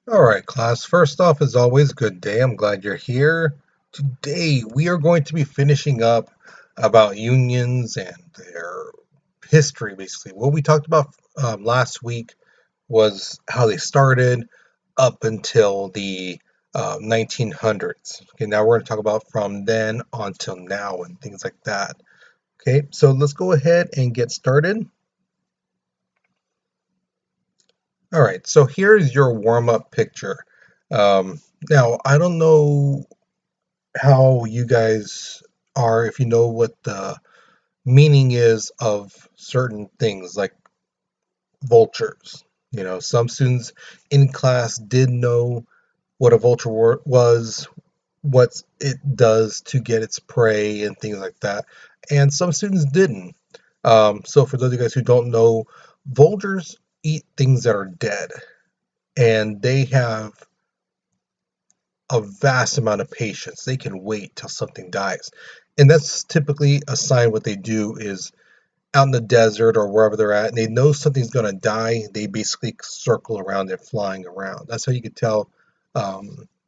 All right, class. First off, as always, good day. I'm glad you're here. Today, we are going to be finishing up about unions and their history, basically. What we talked about last week was how they started up until the 1900s. Okay, now we're going to talk about from then until now and things like that. Okay, so let's go ahead and get started. All right, so here's your warm-up picture. Now, I don't know how you guys are, if you know what the meaning is of certain things like vultures. Some students in class did know what a vulture was, what it does to get its prey, and things like that. And some students didn't. So, for those of you guys who don't know, vultures eat things that are dead, and they have a vast amount of patience. They can wait till something dies. And that's typically a sign what they do is out in the desert or wherever they're at, and they know something's going to die. They basically circle around it, flying around. That's how you can tell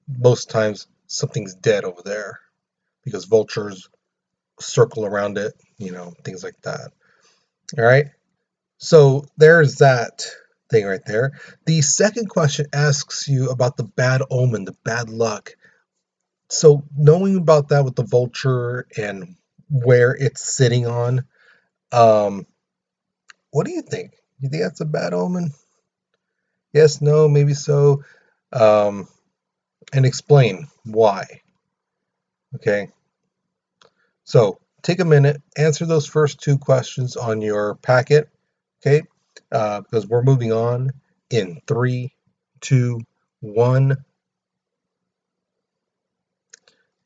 most times something's dead over there because vultures circle around it, things like that. All right. So there's that thing right there. The second question asks you about the bad omen, the bad luck. So knowing about that with the vulture and where it's sitting on, um, what do you think? You think that's a bad omen? Yes, no, maybe so. Um, and explain why. Okay. So take a minute, answer those first two questions on your packet. Okay. Because we're moving on in three, two, one.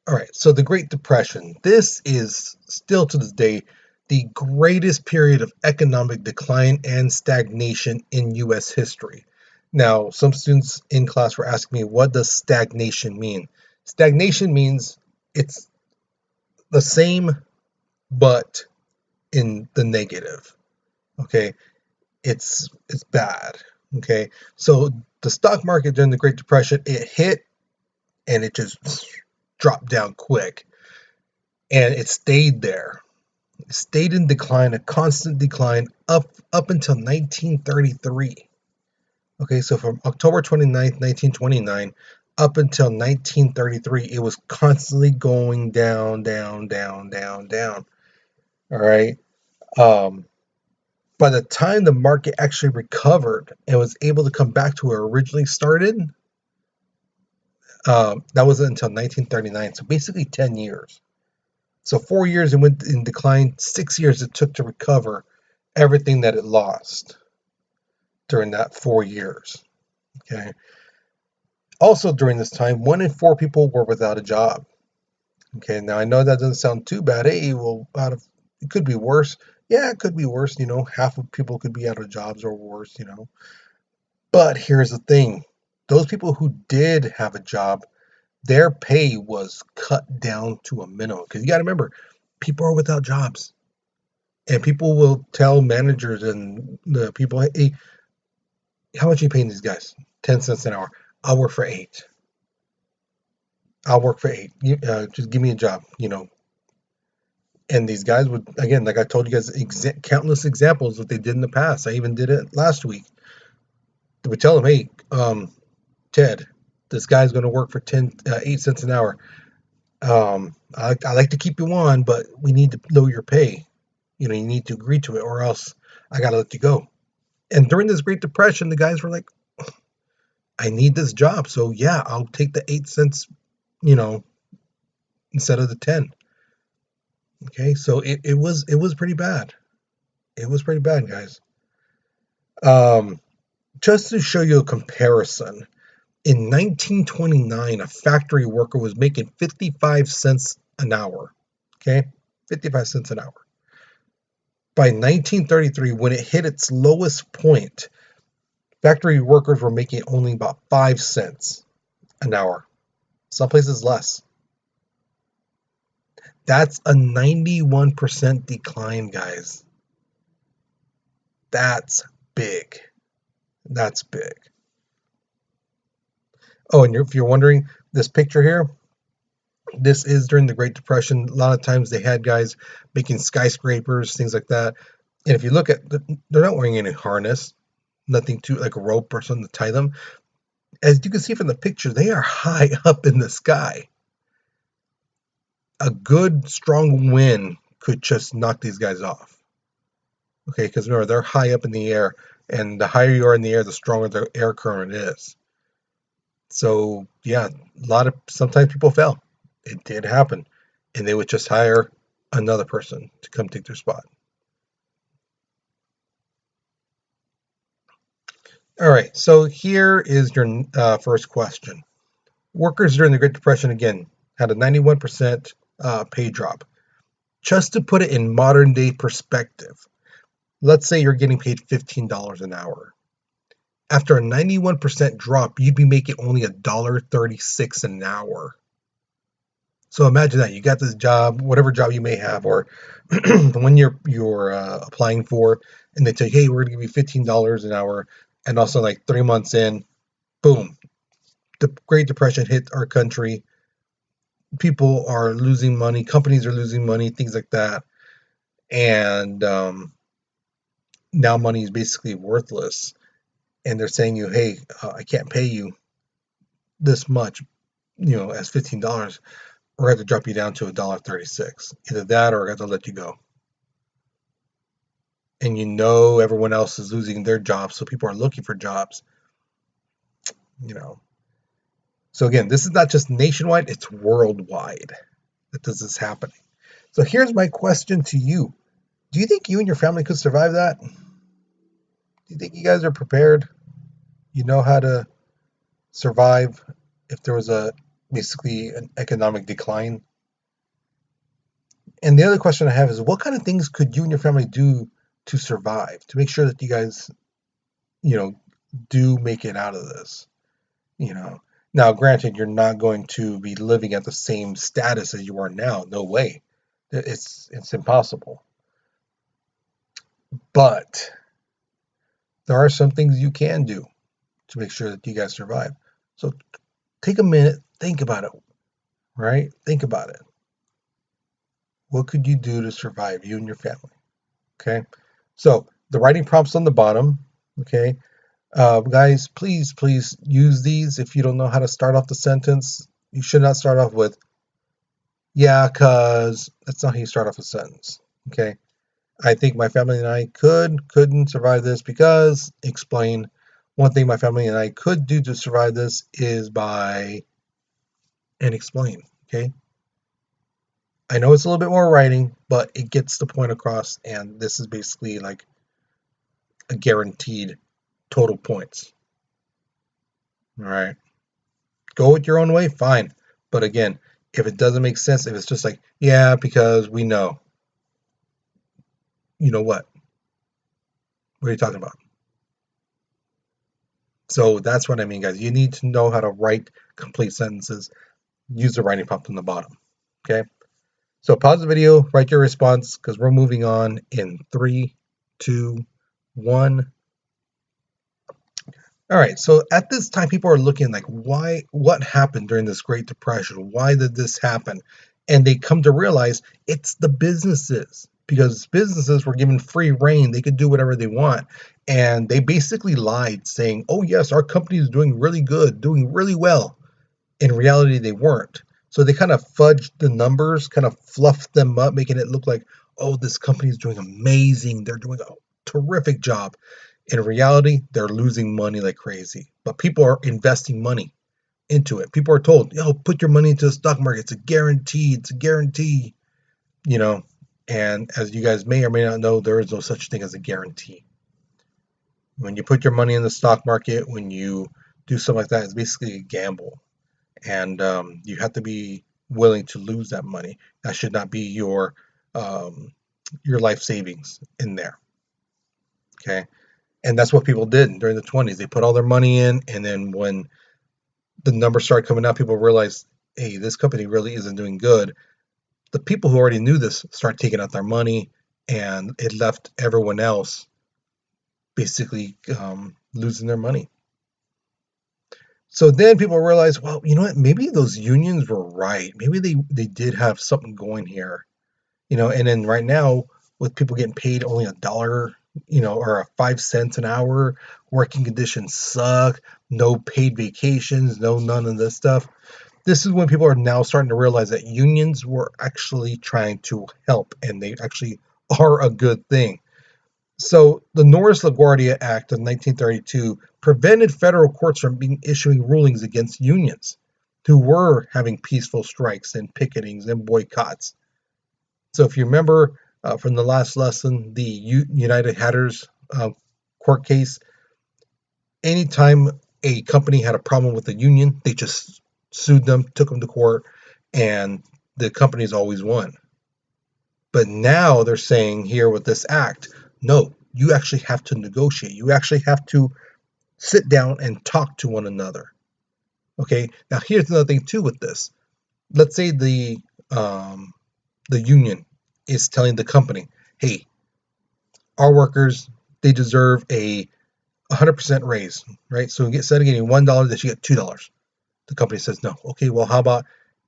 All right, so the Great Depression. This is still to this day the greatest period of economic decline and stagnation in US history. Now, some students in class were asking me, what does stagnation mean? Stagnation means it's the same, but in the negative. Okay, it's bad. Okay, so the stock market during the Great Depression, it hit and it just dropped down quick, and it stayed there. Stayed in decline, a constant decline up until 1933. Okay, so from October 29th, 1929, up until 1933, it was constantly going down, down, down, down, down. All right. Um, by the time the market actually recovered and was able to come back to where it originally started, that wasn't until 1939. So basically 10 years. So 4 years it went in decline, 6 years it took to recover everything that it lost during that 4 years. Okay. Also during this time, 1 in 4 people were without a job. Okay. Now I know that doesn't sound too bad. Hey, well, it could be worse. Yeah, it could be worse. Half of people could be out of jobs or worse. But here's the thing: those people who did have a job, their pay was cut down to a minimum. Because you got to remember, people are without jobs, and people will tell managers and the people, hey, how much are you paying these guys? 10 cents an hour. I'll work for eight. I'll work for eight. Just give me a job. And these guys would, again, like I told you guys, countless examples of what they did in the past. I even did it last week. They would tell them, hey, Ted, this guy's going to work for 8 cents an hour. I like to keep you on, but we need to lower your pay. You need to agree to it, or else I got to let you go. And during this Great Depression, the guys were like, I need this job. So yeah, I'll take the 8 cents, you know, instead of the 10. Okay. So it was pretty bad. It was pretty bad, guys. Um, just to show you a comparison, in 1929, a factory worker was making 55 cents an hour. Okay. 55 cents an hour. By 1933, when it hit its lowest point, factory workers were making only about 5 cents an hour. Some places less. That's a 91% decline, guys. That's big. That's big. Oh, and if you're wondering, this picture here, this is during the Great Depression. A lot of times they had guys making skyscrapers, things like that. And if you look at, they're not wearing any harness, nothing to like a rope or something to tie them. As you can see from the picture, they are high up in the sky. A good strong wind could just knock these guys off. Okay, because remember, they're high up in the air, and the higher you are in the air, the stronger the air current is. So yeah, sometimes people fell. It did happen, and they would just hire another person to come take their spot. All right, so here is your first question. Workers during the Great Depression again had a 91% pay drop. Just to put it in modern day perspective, let's say you're getting paid $15 an hour. After a 91% drop, you'd be making only $1.36 an hour. So imagine that you got this job, whatever job you may have, or when you're applying for, and they tell you, hey, we're going to give you $15 an hour, and also like 3 months in, boom, the Great Depression hit our country. People are losing money, companies are losing money, things like that, and now money is basically worthless. And they're saying you, hey, I can't pay you this much, as $15. Or I have to drop you down to $1.36. Either that or I have to let you go. And everyone else is losing their jobs, so people are looking for jobs. You know. So again, this is not just nationwide, it's worldwide that this is happening. So here's my question to you. Do you think you and your family could survive that? Do you think you guys are prepared? You know how to survive if there was basically an economic decline? And the other question I have is what kind of things could you and your family do to survive, to make sure that you guys, you know, do make it out of this, you know? Now, granted, you're not going to be living at the same status as you are now. No way. It's impossible. But there are some things you can do to make sure that you guys survive. So take a minute, think about it, right? Think about it. What could you do to survive, you and your family? Okay. So the writing prompts on the bottom. Okay. Guys, please use these. If you don't know how to start off the sentence, you should not start off with, yeah, because that's not how you start off a sentence. Okay. I think my family and I couldn't survive this because, explain. One thing my family and I could do to survive this is by, and explain. Okay. I know it's a little bit more writing, but it gets the point across, and this is basically like a guaranteed total points. All right. Go with your own way, fine. But again, if it doesn't make sense, if it's just like, yeah, because we know, you know what? What are you talking about? So that's what I mean, guys. You need to know how to write complete sentences. Use the writing prompt on the bottom. Okay. So pause the video, write your response because we're moving on in 3, 2, 1. All right, so at this time, people are looking like, what happened during this Great Depression? Why did this happen? And they come to realize it's the businesses because businesses were given free reign. They could do whatever they want. And they basically lied, saying, oh, yes, our company is doing really good, doing really well. In reality, they weren't. So they kind of fudged the numbers, kind of fluffed them up, making it look like, oh, this company is doing amazing. They're doing a terrific job. In reality, they're losing money like crazy. But people are investing money into it. People are told, yo, put your money into the stock market. It's a guarantee. It's a guarantee. You know, and as you guys may or may not know, there is no such thing as a guarantee. When you put your money in the stock market, when you do something like that, it's basically a gamble. And you have to be willing to lose that money. That should not be your life savings in there. Okay. And that's what people did during the 20s. They put all their money in, and then when the numbers started coming out, people realized, hey, this company really isn't doing good. The people who already knew this start taking out their money, and it left everyone else basically losing their money. So then people realize, well, you know what? Maybe those unions were right. Maybe they did have something going here. And then right now, with people getting paid only $1, or 5 cents an hour, working conditions suck, no paid vacations, no none of this stuff. This is when people are now starting to realize that unions were actually trying to help, and they actually are a good thing. So the Norris LaGuardia Act of 1932 prevented federal courts from issuing rulings against unions who were having peaceful strikes and picketings and boycotts. So if you remember from the last lesson, the United Hatters court case, anytime a company had a problem with the union, they just sued them, took them to court, and the companies always won. But now they're saying here with this act, no, you actually have to negotiate. You actually have to sit down and talk to one another. Okay. Now here's another thing too with this. Let's say um, the union is telling the company, hey, our workers, they deserve a 100% raise, right? So instead of getting $1, they should get $2. The company says no. Okay, well, how about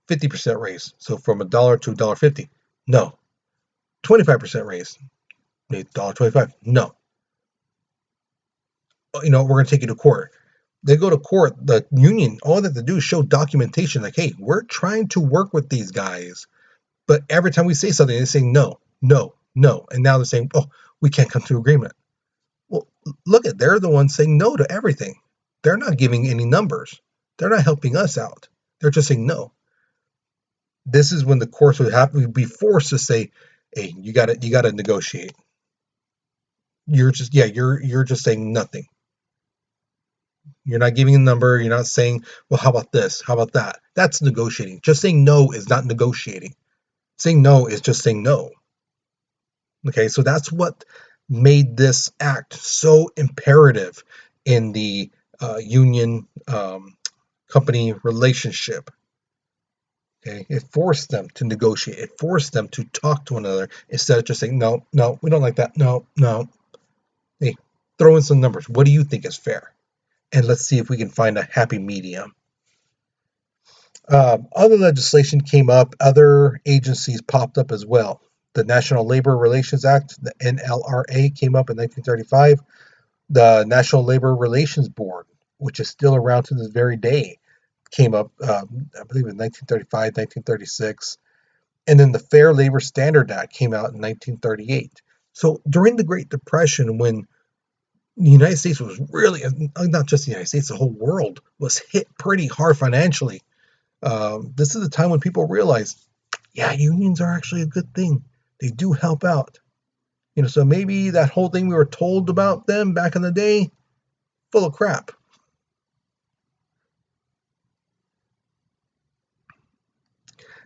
50% raise? So from $1 to $1.50? No. 25% raise? Maybe $1.25? No. We're going to take you to court. They go to court. The union, all they have to do is show documentation like, hey, we're trying to work with these guys. But every time we say something, they're saying no, no, no. And now they're saying, oh, we can't come to agreement. Well, look at, they're the ones saying no to everything. They're not giving any numbers. They're not helping us out. They're just saying no. This is when the courts would be forced to say, hey, you gotta negotiate. You're just saying nothing. You're not giving a number. You're not saying, well, how about this? How about that? That's negotiating. Just saying no is not negotiating. Saying no is just saying no. Okay, so that's what made this act so imperative in the union company relationship. Okay, it forced them to negotiate. It forced them to talk to one another instead of just saying, no, no, we don't like that. No, no. Hey, throw in some numbers. What do you think is fair? And let's see if we can find a happy medium. Other legislation came up, other agencies popped up as well. The National Labor Relations Act, the NLRA, came up in 1935. The National Labor Relations Board, which is still around to this very day, came up, I believe, in 1935, 1936. And then the Fair Labor Standard Act came out in 1938. So during the Great Depression, when the United States was really, not just the United States, the whole world was hit pretty hard financially. This is the time when people realize, yeah, unions are actually a good thing. They do help out. So maybe that whole thing we were told about them back in the day, full of crap.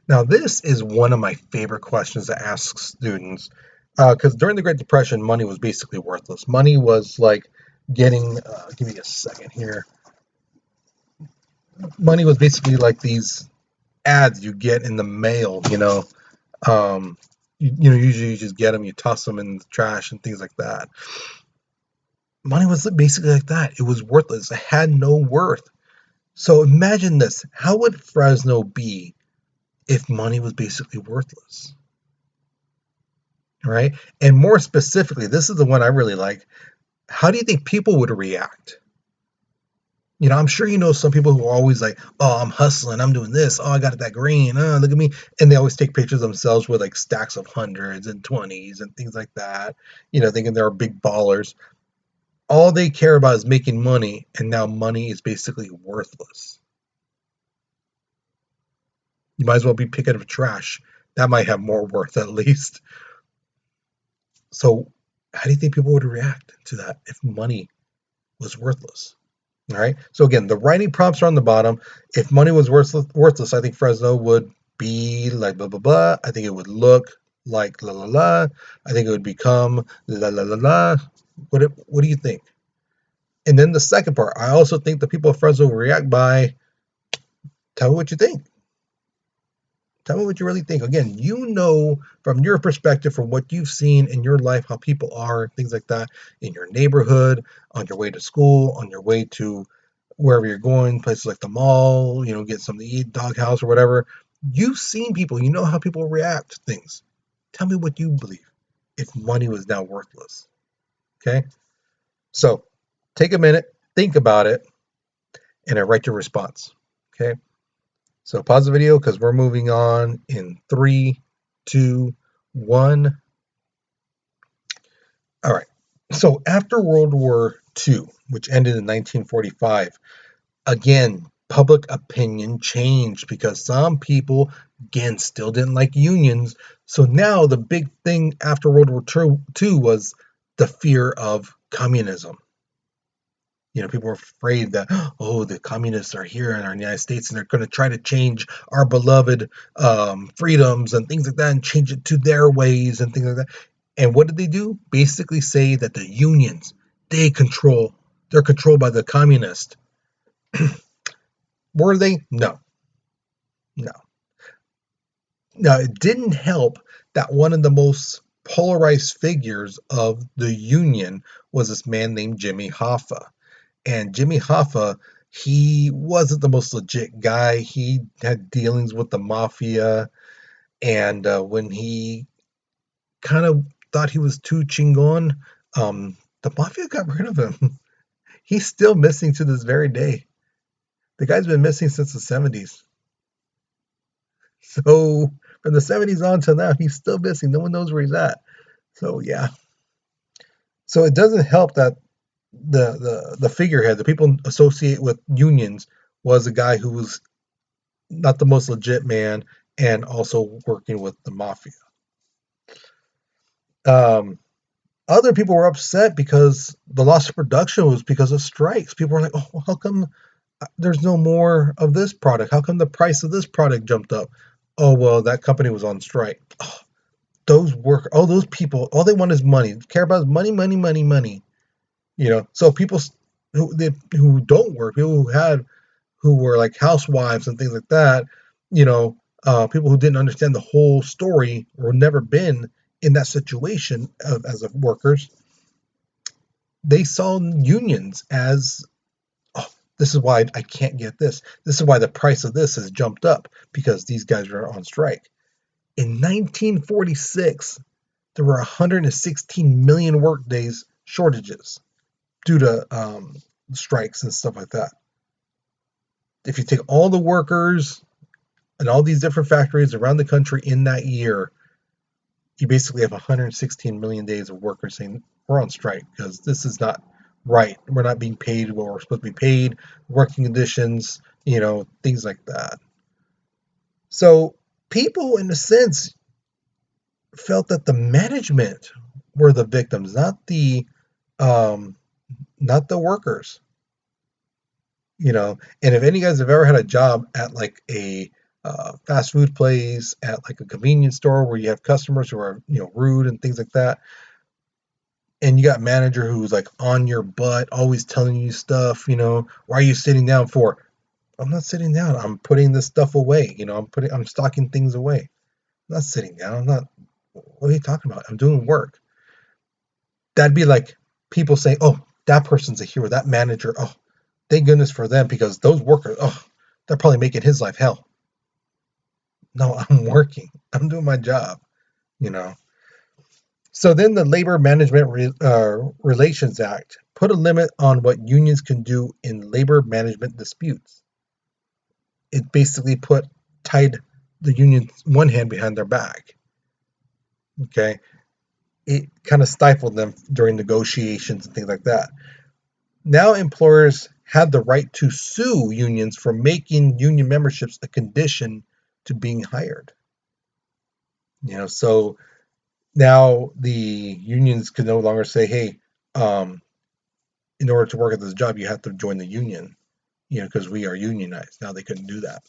Now, this is one of my favorite questions to ask students, because during the Great Depression, money was basically worthless. Money was like getting, give me a second here. Money was basically like these ads you get in the mail. Usually you just get them, you toss them in the trash and things like that. Money was basically like that. It was worthless. It had no worth. So imagine this. How would Fresno be if money was basically worthless? Right? And more specifically, this is the one I really like. How do you think people would react? I'm sure some people who are always like, oh, I'm hustling, I'm doing this, oh, I got that green, oh, look at me. And they always take pictures of themselves with like stacks of hundreds and 20s and things like that, thinking they're big ballers. All they care about is making money, and now money is basically worthless. You might as well be picking up trash. That might have more worth at least. So, how do you think people would react to that if money was worthless? All right. So again, the writing prompts are on the bottom. If money was worthless, I think Fresno would be like blah blah blah. I think it would look like la la la. I think it would become la la la la. What do you think? And then the second part, I also think the people of Fresno will react by, tell me what you think. Tell me what you really think. Again, from your perspective, from what you've seen in your life, how people are, things like that, in your neighborhood, on your way to school, on your way to wherever you're going, places like the mall, get something to eat, doghouse or whatever. You've seen people, you know how people react to things. Tell me what you believe if money was now worthless. Okay? So take a minute, think about it, and I write your response. Okay? So pause the video because we're moving on in 3, 2, 1. All right. So after World War II, which ended in 1945, again, public opinion changed because some people, again, still didn't like unions. So now the big thing after World War II was the fear of communism. People were afraid that, oh, the communists are here in our United States and they're going to try to change our beloved freedoms and things like that and change it to their ways and things like that. And what did they do? Basically say that the unions, they're controlled by the communists. Were they? No, no. Now, it didn't help that one of the most polarized figures of the union was this man named Jimmy Hoffa. And Jimmy Hoffa, he wasn't the most legit guy. He had dealings with the mafia. And when he kind of thought he was too chingon, the mafia got rid of him. He's still missing to this very day. The guy's been missing since the 70s. So from the 70s on to now, he's still missing. No one knows where he's at. So yeah. So it doesn't help that the figurehead, the people associate with unions, was a guy who was not the most legit man and also working with the mafia. Um, Other people were upset because the loss of production was because of strikes. People were like, "Oh, well, how come there's no more of this product? How come the price of this product jumped up?" Oh, well, that company was on strike. Oh, those people, all they want is money. Care about is money, money, money, money. So people who don't work, people who were like housewives and things like that, people who didn't understand the whole story or never been in that situation as a workers, they saw unions as, oh, this is why I can't get this. This is why the price of this has jumped up because these guys are on strike. In 1946, there were 116 million workdays shortages due to strikes and stuff like that. If you take all the workers and all these different factories around the country in that year, you basically have 116 million days of workers saying we're on strike because this is not right. We're not being paid what we're supposed to be paid, working conditions, things like that. So people, in a sense, felt that the management were the victims, um, not the workers. And if any guys have ever had a job at like a fast food place, at like a convenience store where you have customers who are rude and things like that, and you got a manager who's like on your butt, always telling you stuff, why are you sitting down for? I'm not sitting down. I'm putting this stuff away. I'm stocking things away. I'm not sitting down. I'm not. What are you talking about? I'm doing work. That'd be like people saying, "Oh, that person's a hero. That manager. Oh, thank goodness for them because those workers. Oh, they're probably making his life hell." No, I'm working. I'm doing my job. You know. So then the Labor Management Relations Act put a limit on what unions can do in labor management disputes. It basically tied the union one hand behind their back. Okay, it kind of stifled them during negotiations and things like that. Now employers had the right to sue unions for making union memberships a condition to being hired. So now the unions could no longer say, "Hey, in order to work at this job, you have to join the union, because we are unionized." Now they couldn't do that.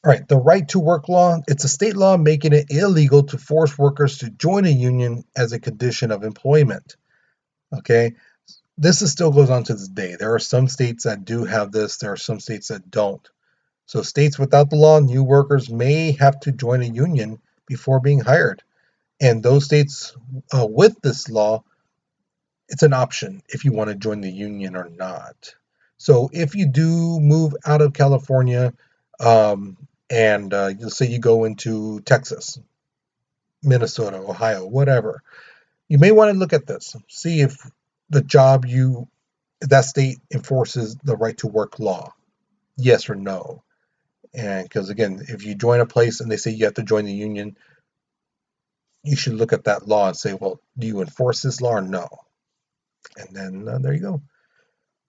All right, the right to work law, it's a state law making it illegal to force workers to join a union as a condition of employment. Okay, this still goes on to this day. There are some states that do have this, there are some states that don't. So states without the law, new workers may have to join a union before being hired. And those states with this law, it's an option if you want to join the union or not. So if you do move out of California, um, and you'll say you go into Texas, Minnesota, Ohio, whatever, you may want to look at this, see if the job you that state enforces the right to work law, yes or no. And because again, if you join a place and they say you have to join the union, you should look at that law and say, well, do you enforce this law or no? And then there you go.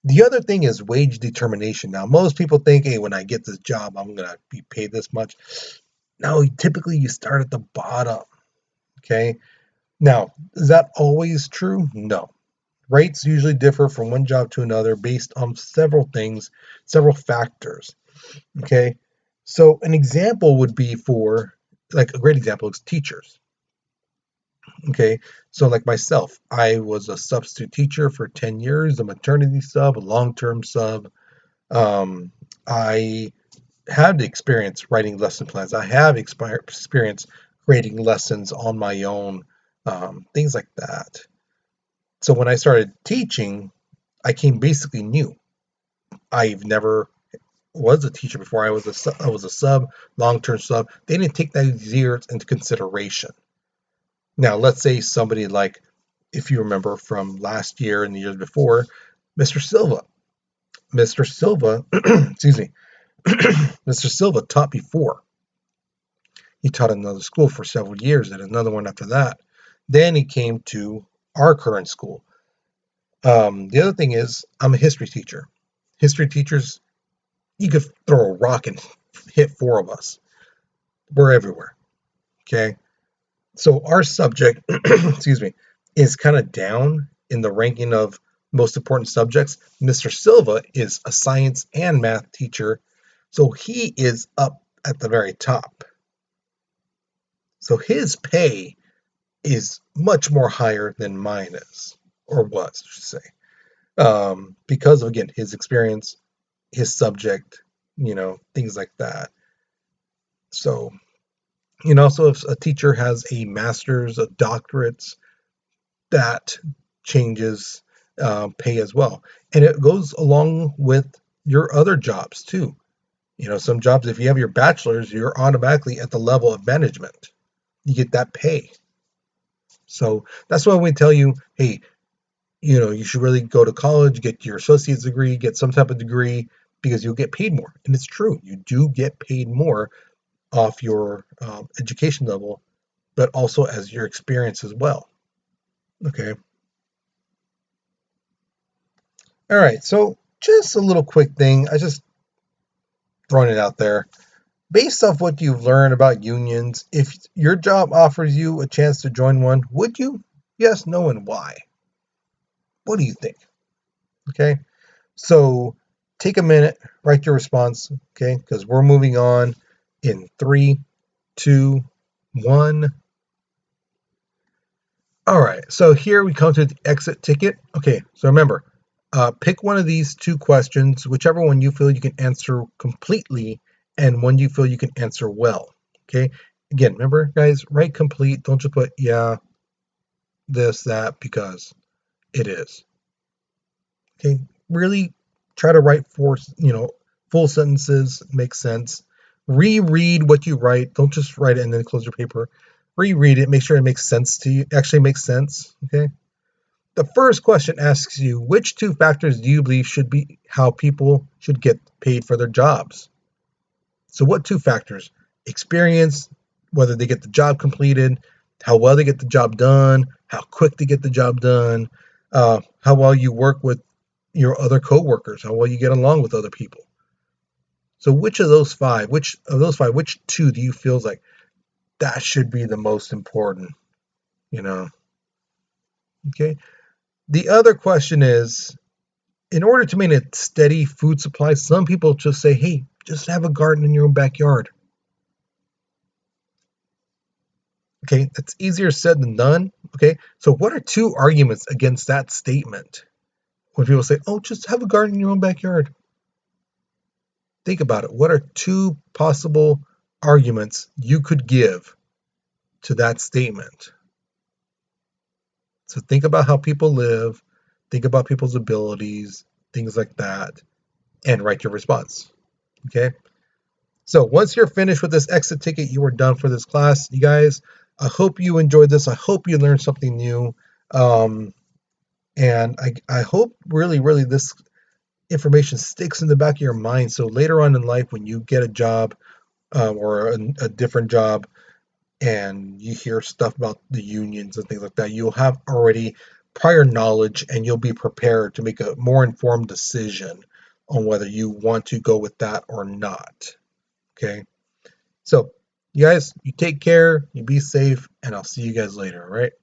The other thing is wage determination. Now, most people think, hey, when I get this job, I'm going to be paid this much. No, typically you start at the bottom. Okay. Now, is that always true? No. Rates usually differ from one job to another based on several things, several factors. Okay. So, an example would be for, like, a great example is teachers. Okay. So, like myself, I was a substitute teacher for 10 years, a maternity sub, a long term sub. I had experience writing lesson plans. I have experience creating lessons on my own, things like that. So when I started teaching, I came basically new. I've never was a teacher before. I was a sub, long term sub. They didn't take those years into consideration. Now, let's say somebody like, if you remember from last year and the years before, Mr. Silva. Mr. Silva, excuse me, Mr. Silva taught before. He taught at another school for several years and another one after that. Then he came to our current school. The other thing is, I'm a history teacher. History teachers, you could throw a rock and hit four of us. We're everywhere. Okay. So our subject, excuse me, is kind of down in the ranking of most important subjects. Mr. Silva is a science and math teacher. So he is up at the very top. So his pay is much more higher than mine is, or was, I should say, because of again his experience, his subject, things like that. So, so if a teacher has a master's, a doctorate, that changes pay as well, and it goes along with your other jobs too. Some jobs, if you have your bachelor's, you're automatically at the level of management. You get that pay. So that's why we tell you, hey, you should really go to college, get your associate's degree, get some type of degree, because you'll get paid more. And it's true, you do get paid more off your education level, but also as your experience as well. Okay. All right. So just a little quick thing. I just throwing it out there. Based off what you've learned about unions, if your job offers you a chance to join one, would you? Yes, no, and why? What do you think? Okay. So take a minute, write your response, okay? Because we're moving on in 3, 2, 1. All right, so here we come to the exit ticket. Okay, so remember, pick one of these two questions, whichever one you feel you can answer completely and one you feel you can answer well. Okay, again, remember, guys, write complete. Don't just put, yeah, this, that, because it is. Okay, really try to write full sentences, make sense. Reread what you write. Don't just write it and then close your paper. Reread it. Make sure it makes sense to you. Actually makes sense. Okay. The first question asks you, which two factors do you believe should be how people should get paid for their jobs? So what two factors? Experience, whether they get the job completed, how well they get the job done, how quick they get the job done, how well you work with your other coworkers, how well you get along with other people. So which two do you feel like that should be the most important? You know? Okay. The other question is, in order to maintain a steady food supply, some people just say, hey, just have a garden in your own backyard. Okay, that's easier said than done. Okay, so what are two arguments against that statement? When people say, oh, just have a garden in your own backyard. Think about it. What are two possible arguments you could give to that statement? So think about how people live. think about people's abilities, things like that, and write your response. Okay? So once you're finished with this exit ticket, you are done for this class. You guys, I hope you enjoyed this. I hope you learned something new. Um, and I hope really this information sticks in the back of your mind. So later on in life, when you get a job or a different job, and you hear stuff about the unions and things like that, you'll have already prior knowledge and you'll be prepared to make a more informed decision on whether you want to go with that or not. Okay. So, you guys, you take care, you be safe, and I'll see you guys later. All right.